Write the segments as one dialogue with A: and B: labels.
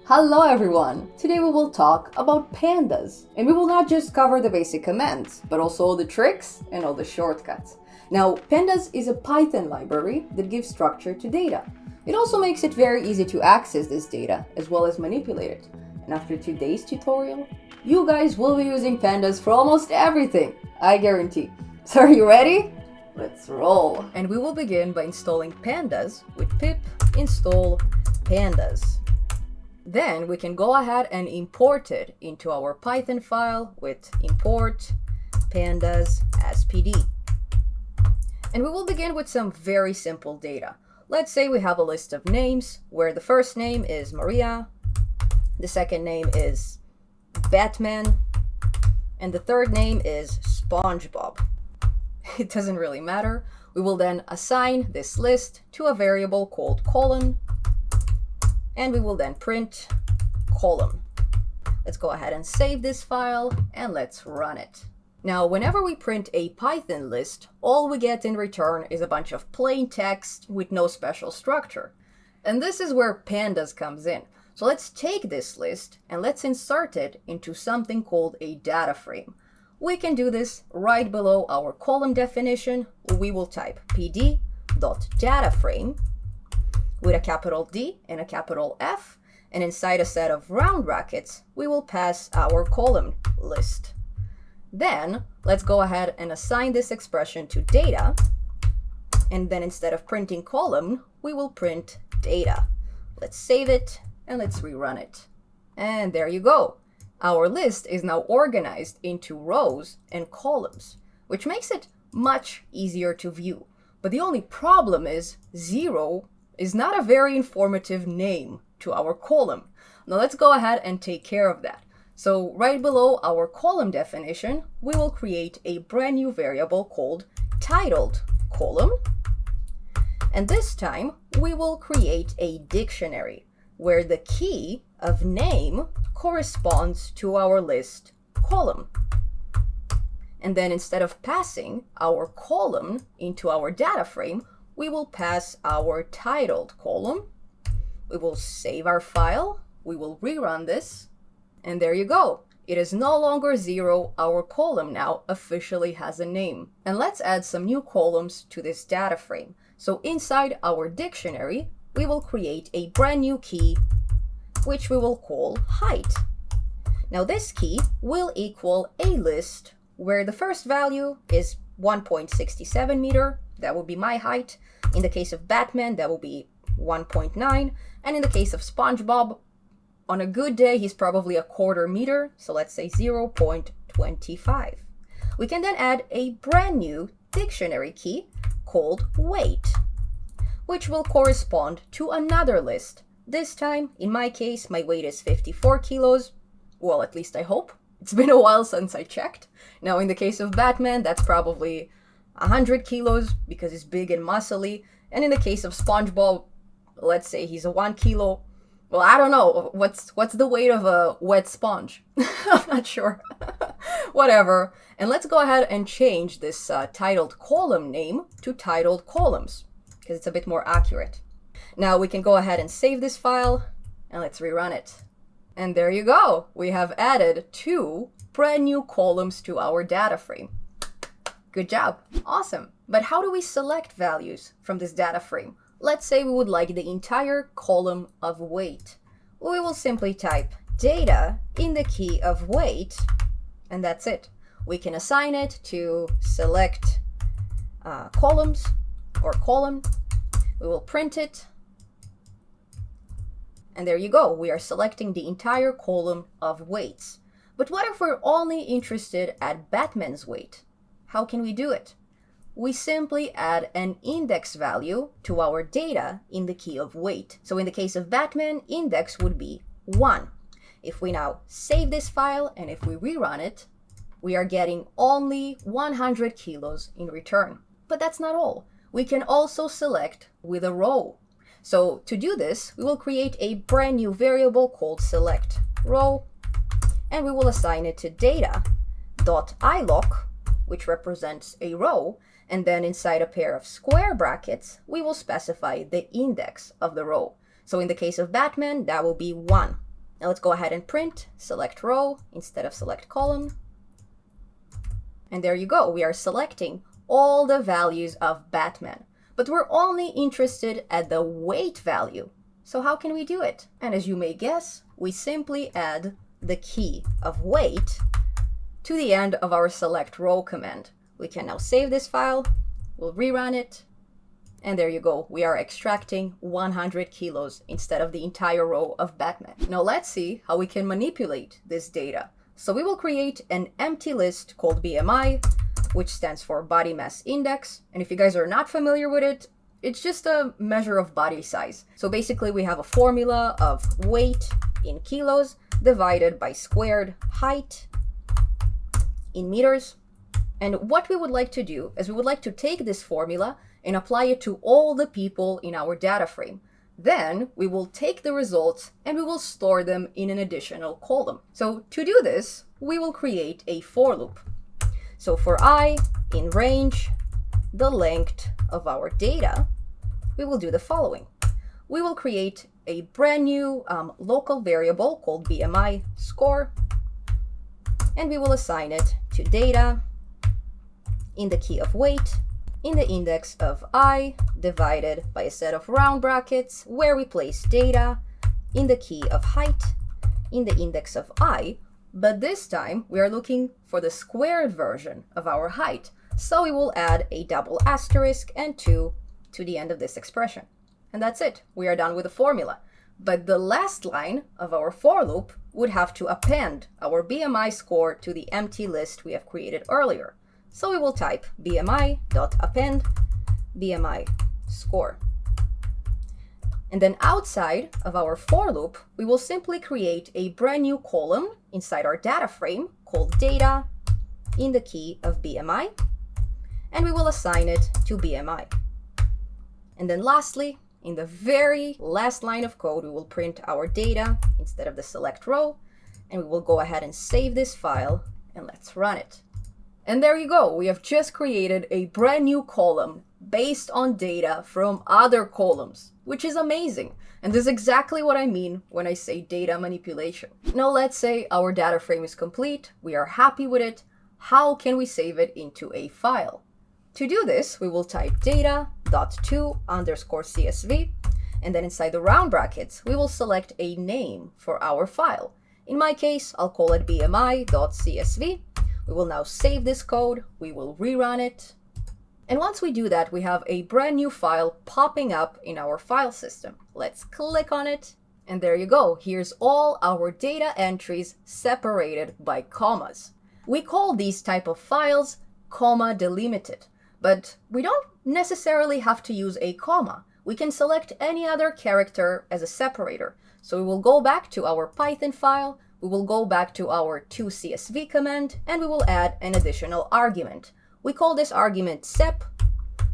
A: Hello everyone! Today we will talk about pandas, and we will not just cover the basic commands, but also all the tricks and all the shortcuts. Now, pandas is a Python library that gives structure to data. It also makes it very easy to access this data, as well as manipulate it. And after today's tutorial, you guys will be using pandas for almost everything, I guarantee. So are you ready? Let's roll! And we will begin by installing pandas with pip install pandas. Then we can go ahead and import it into our Python file with import pandas as pd. And we will begin with some very simple data. Let's say we have a list of names where the first name is Maria, the second name is Batman, and the third name is SpongeBob. It doesn't really matter. We will then assign this list to a variable called colon, and we will then print column. Let's go ahead and save this file and let's run it. Now, whenever we print a Python list, all we get in return is a bunch of plain text with no special structure. And this is where pandas comes in. So let's take this list and let's insert it into something called a data frame. We can do this right below our column definition. We will type pd.dataframe with a capital D and a capital F, and inside a set of round brackets, we will pass our column list. Then let's go ahead and assign this expression to data, and then instead of printing column, we will print data. Let's save it and let's rerun it. And there you go. Our list is now organized into rows and columns, which makes it much easier to view. But the only problem is 0 is not a very informative name to our column. Now let's go ahead and take care of that. So right below our column definition, we will create a brand new variable called titled column. And this time we will create a dictionary where the key of name corresponds to our list column. And then instead of passing our column into our data frame, we will pass our titled column. We will save our file. We will rerun this. And there you go. It is no longer 0. Our column now officially has a name. And let's add some new columns to this data frame. So inside our dictionary, we will create a brand new key, which we will call height. Now this key will equal a list where the first value is 1.67 meter. That will be my height. In the case of Batman, that will be 1.9. And in the case of SpongeBob, on a good day, he's probably a quarter meter. So let's say 0.25. We can then add a brand new dictionary key called weight, which will correspond to another list. This time, in my case, my weight is 54 kilos. Well, at least I hope. It's been a while since I checked. Now, in the case of Batman, that's probably 100 kilos because he's big and muscly. And in the case of SpongeBob, let's say he's a 1 kilo. Well, I don't know. What's the weight of a wet sponge? I'm not sure. Whatever. And let's go ahead and change this titled column name to titled columns because it's a bit more accurate. Now we can go ahead and save this file and let's rerun it. And there you go. We have added 2 brand new columns to our data frame. Good job. Awesome. But how do we select values from this data frame? Let's say we would like the entire column of weight. We will simply type data in the key of weight, and that's it. We can assign it to select columns or column. We will print it. And there you go. We are selecting the entire column of weights. But what if we're only interested at Batman's weight? How can we do it? We simply add an index value to our data in the key of weight. So in the case of Batman, index would be 1. If we now save this file and if we rerun it, we are getting only 100 kilos in return. But that's not all. We can also select with a row. So to do this, we will create a brand new variable called select row, and we will assign it to data.iloc, which represents a row, and then inside a pair of square brackets, we will specify the index of the row. So in the case of Batman, that will be 1. Now let's go ahead and print select row instead of select column. And there you go. We are selecting all the values of Batman, but we're only interested at the weight value. So how can we do it? And as you may guess, we simply add the key of weight to the end of our select row command. We can now save this file. We'll rerun it. And there you go. We are extracting 100 kilos instead of the entire row of Batman. Now let's see how we can manipulate this data. So we will create an empty list called BMI, which stands for body mass index. And if you guys are not familiar with it, it's just a measure of body size. So basically we have a formula of weight in kilos divided by squared height in meters. And what we would like to do is we would like to take this formula and apply it to all the people in our data frame. Then we will take the results and we will store them in an additional column. So to do this, we will create a for loop. So for I in range, the length of our data, we will do the following. We will create a brand new local variable called BMI score, and we will assign it to data in the key of weight in the index of I divided by a set of round brackets where we place data in the key of height in the index of I, but this time we are looking for the squared version of our height. So we will add a double asterisk and 2 to the end of this expression. And that's it. We are done with the formula. But the last line of our for loop would have to append our BMI score to the empty list we have created earlier. So we will type BMI.append BMI score. And then outside of our for loop, we will simply create a brand new column inside our data frame called data in the key of BMI, and we will assign it to BMI. And then lastly, in the very last line of code, we will print our data instead of the select row, and we will go ahead and save this file, and let's run it. And there you go. We have just created a brand new column based on data from other columns, which is amazing. And this is exactly what I mean when I say data manipulation. Now let's say our data frame is complete. We are happy with it. How can we save it into a file? To do this, we will type data.to_CSV, and then inside the round brackets, we will select a name for our file. In my case, I'll call it bmi.csv. We will now save this code, we will rerun it. And once we do that, we have a brand new file popping up in our file system. Let's click on it, and there you go. Here's all our data entries separated by commas. We call these type of files comma delimited, but we don't necessarily have to use a comma. We can select any other character as a separator. So we will go back to our Python file, we will go back to our toCSV command, and we will add an additional argument. We call this argument sep,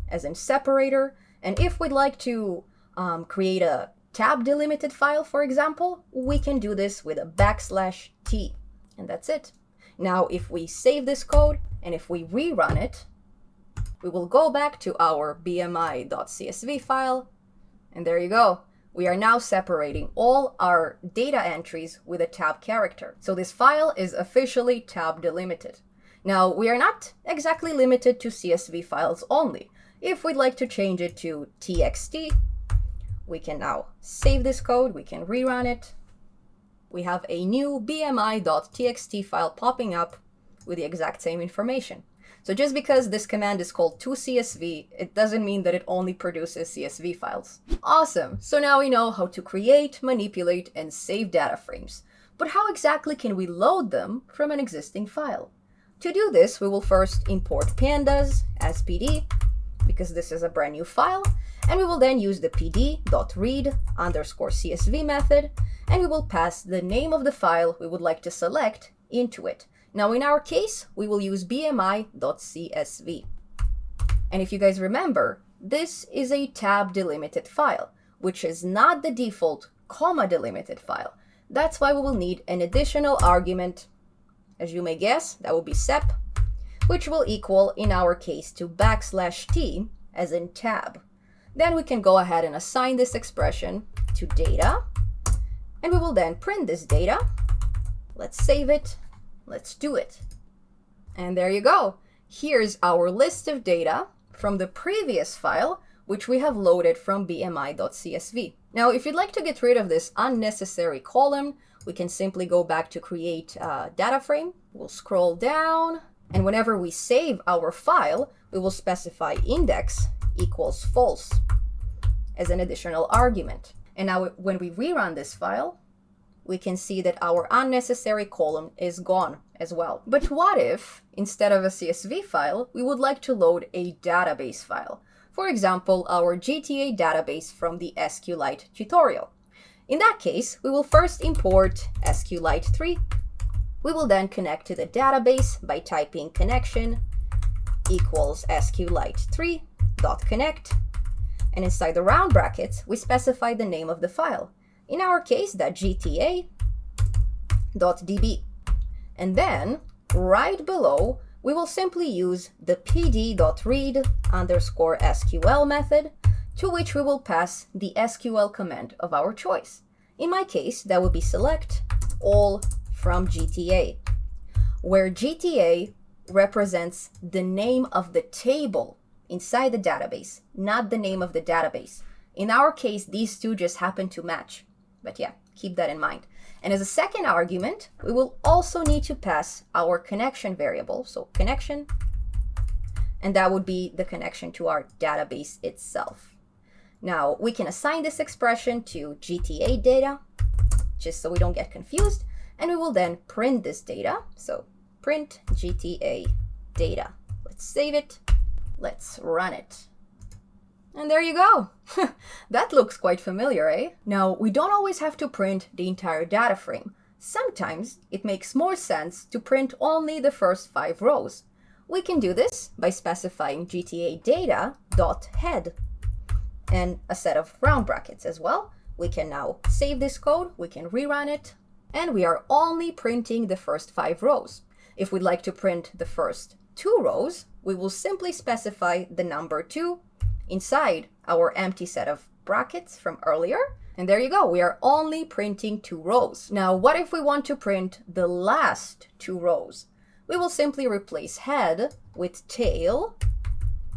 A: as in separator, and if we'd like to create a tab delimited file, for example, we can do this with a \t, and that's it. Now, if we save this code, and if we rerun it, we will go back to our bmi.csv file, and there you go. We are now separating all our data entries with a tab character. So this file is officially tab delimited. Now, we are not exactly limited to CSV files only. If we'd like to change it to txt, we can now save this code, we can rerun it. We have a new bmi.txt file popping up with the exact same information. So just because this command is called toCSV, it doesn't mean that it only produces CSV files. Awesome! So now we know how to create, manipulate, and save data frames. But how exactly can we load them from an existing file? To do this, we will first import pandas as PD, because this is a brand new file, and we will then use the pd.read_CSV method, and we will pass the name of the file we would like to select into it. Now, in our case, we will use bmi.csv. And if you guys remember, this is a tab delimited file, which is not the default comma delimited file. That's why we will need an additional argument. As you may guess, that will be sep, which will equal, in our case, to \t, as in tab. Then we can go ahead and assign this expression to data And we will then print this data. Let's save it. Let's do it. And there you go. Here's our list of data from the previous file, which we have loaded from bmi.csv. Now, if you'd like to get rid of this unnecessary column, we can simply go back to create a data frame. We'll scroll down, and whenever we save our file, we will specify index equals false as an additional argument. And now when we rerun this file, we can see that our unnecessary column is gone as well. But what if, instead of a CSV file, we would like to load a database file? For example, our GTA database from the SQLite tutorial. In that case, we will first import SQLite 3. We will then connect to the database by typing connection equals SQLite3.connect. And inside the round brackets, we specify the name of the file. In our case, that gta.db. And then, right below, we will simply use the pd.read_SQL method, to which we will pass the SQL command of our choice. In my case, that would be select all from GTA, where GTA represents the name of the table inside the database, not the name of the database. In our case, these two just happen to match. But yeah, keep that in mind. And as a second argument, we will also need to pass our connection variable, so connection, and that would be the connection to our database itself. Now, we can assign this expression to GTA data, just so we don't get confused, and we will then print this data. So print GTA data. Let's save it. Let's run it. And there you go. That looks quite familiar, eh? Now, we don't always have to print the entire data frame. Sometimes it makes more sense to print only the first 5 rows. We can do this by specifying GTA data.head and a set of round brackets as well. We can now save this code, we can rerun it, and we are only printing the first 5 rows. If we'd like to print the first 2 rows, we will simply specify the number 2 inside our empty set of brackets from earlier. And there you go, we are only printing 2 rows. Now, what if we want to print the last 2 rows? We will simply replace head with tail.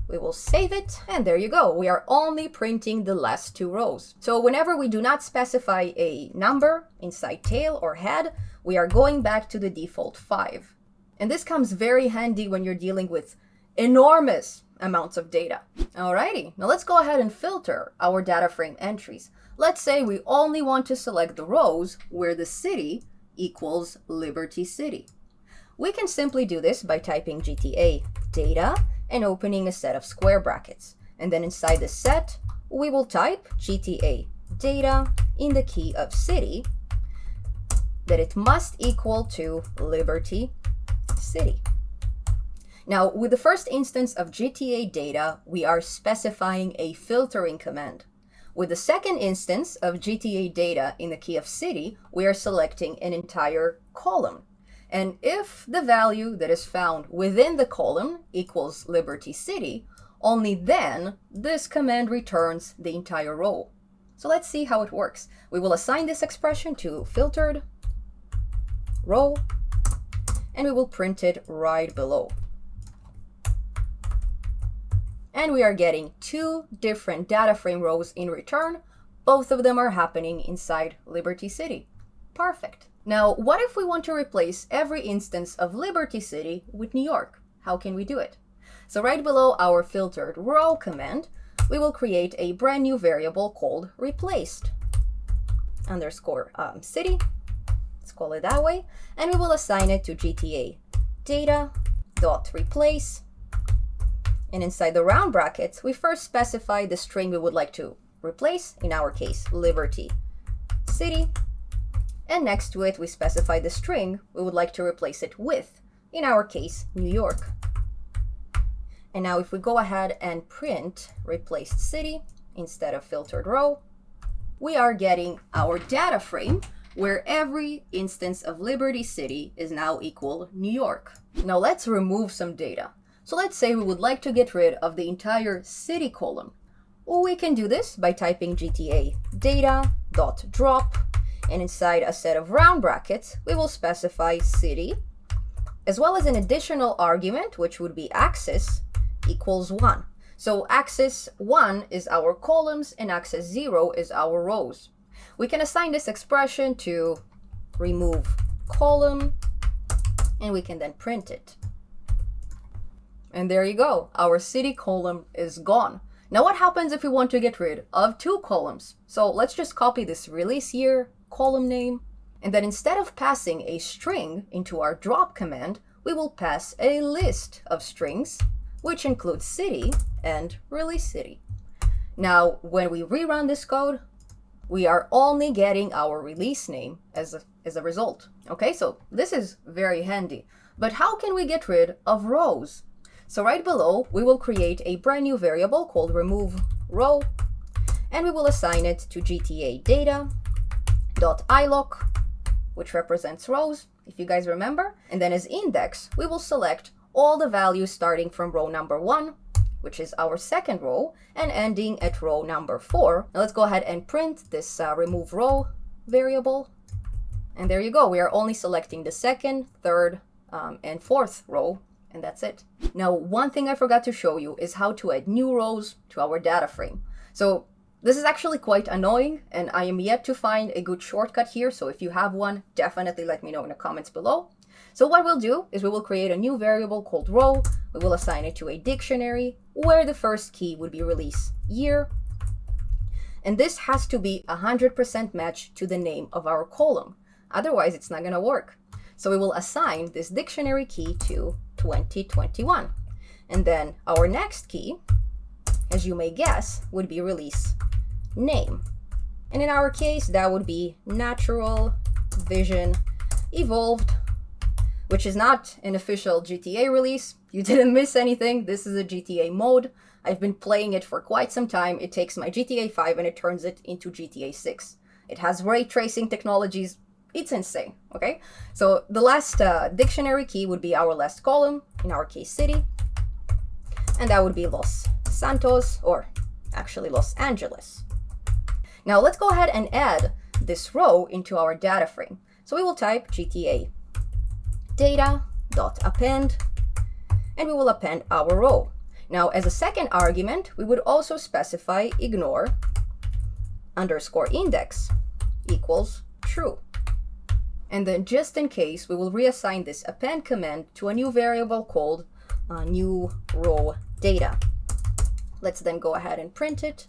A: We will save it, and there you go. We are only printing the last 2 rows. So whenever we do not specify a number inside tail or head, we are going back to the default 5. And this comes very handy when you're dealing with enormous amounts of data. Alrighty, now let's go ahead and filter our data frame entries. Let's say we only want to select the rows where the city equals Liberty City. We can simply do this by typing GTA data and opening a set of square brackets. And then inside the set, we will type GTA data in the key of city, that it must equal to Liberty City. Now, with the first instance of GTA data, we are specifying a filtering command. With the second instance of GTA data in the key of city, we are selecting an entire column. And if the value that is found within the column equals Liberty City, only then this command returns the entire row. So let's see how it works. We will assign this expression to filtered row, and we will print it right below. And we are getting 2 different data frame rows in return. Both of them are happening inside Liberty City. Perfect. Now, what if we want to replace every instance of Liberty City with New York? How can we do it? So right below our filtered row command, we will create a brand new variable called replaced underscore city. Let's call it that way. And we will assign it to GTA data.replace. And inside the round brackets, we first specify the string we would like to replace, in our case, Liberty City. And next to it, we specify the string we would like to replace it with, in our case, New York. And now if we go ahead and print replaced city instead of filtered row, we are getting our data frame where every instance of Liberty City is now equal New York. Now let's remove some data. So let's say we would like to get rid of the entire city column. Well, we can do this by typing GTA data.drop, And inside a set of round brackets, we will specify city, as well as an additional argument, which would be axis equals 1. So axis 1 is our columns and axis 0 is our rows. We can assign this expression to remove column, and we can then print it. And there you go, our city column is gone. Now what happens if we want to get rid of 2 columns? So let's just copy this release year, column name, and then instead of passing a string into our drop command, we will pass a list of strings, which includes city and release city. Now, when we rerun this code, we are only getting our release name as a result. Okay, so this is very handy. But how can we get rid of rows? So right below, we will create a brand new variable called remove row, and we will assign it to GTA data.iloc, which represents rows, if you guys remember. And then as index, we will select all the values starting from row number 1, which is our second row, and ending at row number 4. Now let's go ahead and print this remove row variable. And there you go. We are only selecting the second, third, and fourth row, and that's it. Now, one thing I forgot to show you is how to add new rows to our data frame. So this is actually quite annoying, and I am yet to find a good shortcut here. So if you have one, definitely let me know in the comments below. So what we'll do is we will create a new variable called row. We will assign it to a dictionary where the first key would be release year. And this has to be 100% matched to the name of our column. Otherwise, it's not going to work. So we will assign this dictionary key to 2021. And then our next key, as you may guess, would be release name. And in our case, that would be natural vision evolved, which is not an official GTA release. You didn't miss anything. This is a GTA mode. I've been playing it for quite some time. It takes my GTA 5 and it turns it into GTA 6. It has ray tracing technologies. It's insane, okay? So the last dictionary key would be our last column, in our case city, and that would be Los Santos, or actually Los Angeles. Now let's go ahead and add this row into our data frame. So we will type GTA data.append, and we will append our row. Now as a second argument, we would also specify ignore underscore index equals true. And then just in case, we will reassign this append command to a new variable called new row data. Let's then go ahead and print it.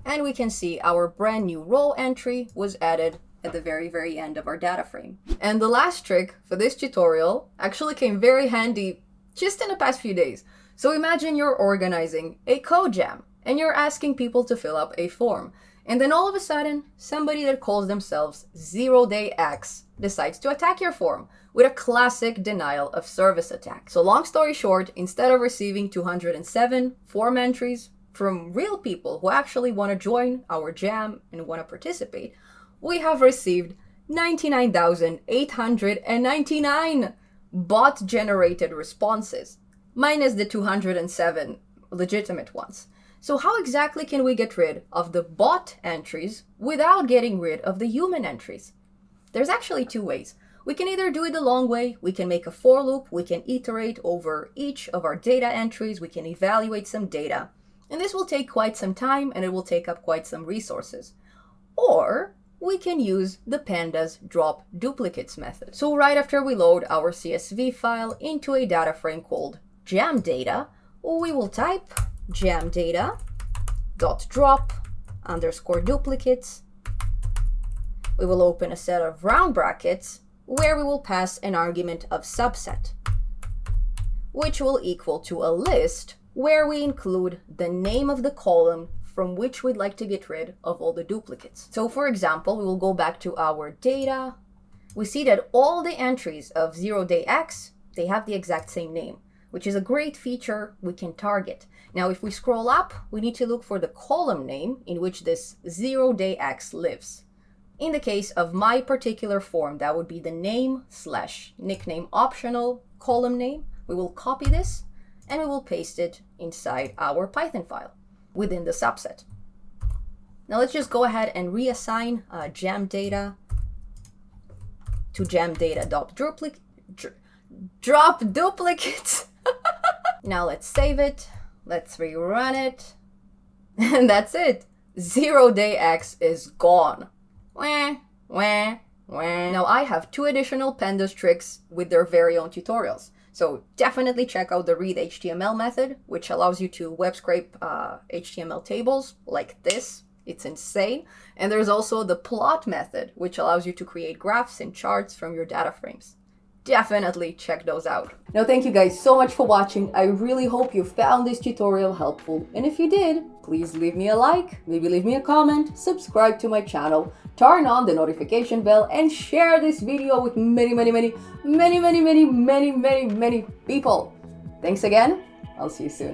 A: And we can see our brand new row entry was added at the very, very end of our data frame. And the last trick for this tutorial actually came very handy just in the past few days. So imagine you're organizing a code jam and you're asking people to fill up a form. And then all of a sudden, somebody that calls themselves 0day_X decides to attack your form with a classic denial of service attack. So long story short, instead of receiving 207 form entries from real people who actually want to join our jam and want to participate, we have received 99,899 bot-generated responses, minus the 207 legitimate ones. So how exactly can we get rid of the bot entries without getting rid of the human entries? There's actually 2 ways. We can either do it the long way, we can make a for loop, we can iterate over each of our data entries, we can evaluate some data, and this will take quite some time and it will take up quite some resources. Or we can use the Pandas drop duplicates method. So right after we load our CSV file into a data frame called jam data, we will type jam data.drop underscore duplicates. We will open a set of round brackets where we will pass an argument of subset, which will equal to a list where we include the name of the column from which we'd like to get rid of all the duplicates. So for example, we will go back to our data. We see that all the entries of 0day_X, they have the exact same name, which is a great feature we can target. Now, if we scroll up, we need to look for the column name in which this 0day_X lives. In the case of my particular form, that would be the name/nickname optional column name. We will copy this and we will paste it inside our Python file within the subset. Now let's just go ahead and reassign jam data to gem data drop duplicates. Now let's save it. Let's rerun it. And that's it. 0-day X is gone. Wah, wah, wah. Now I have 2 additional Pandas tricks with their very own tutorials. So definitely check out the read HTML method, which allows you to web scrape HTML tables like this. It's insane. And there's also the plot method, which allows you to create graphs and charts from your data frames. Definitely check those out. Now, thank you guys so much for watching. I really hope you found this tutorial helpful. And if you did, please leave me a like, maybe leave me a comment, subscribe to my channel, turn on the notification bell, and share this video with many people. Thanks again. I'll see you soon.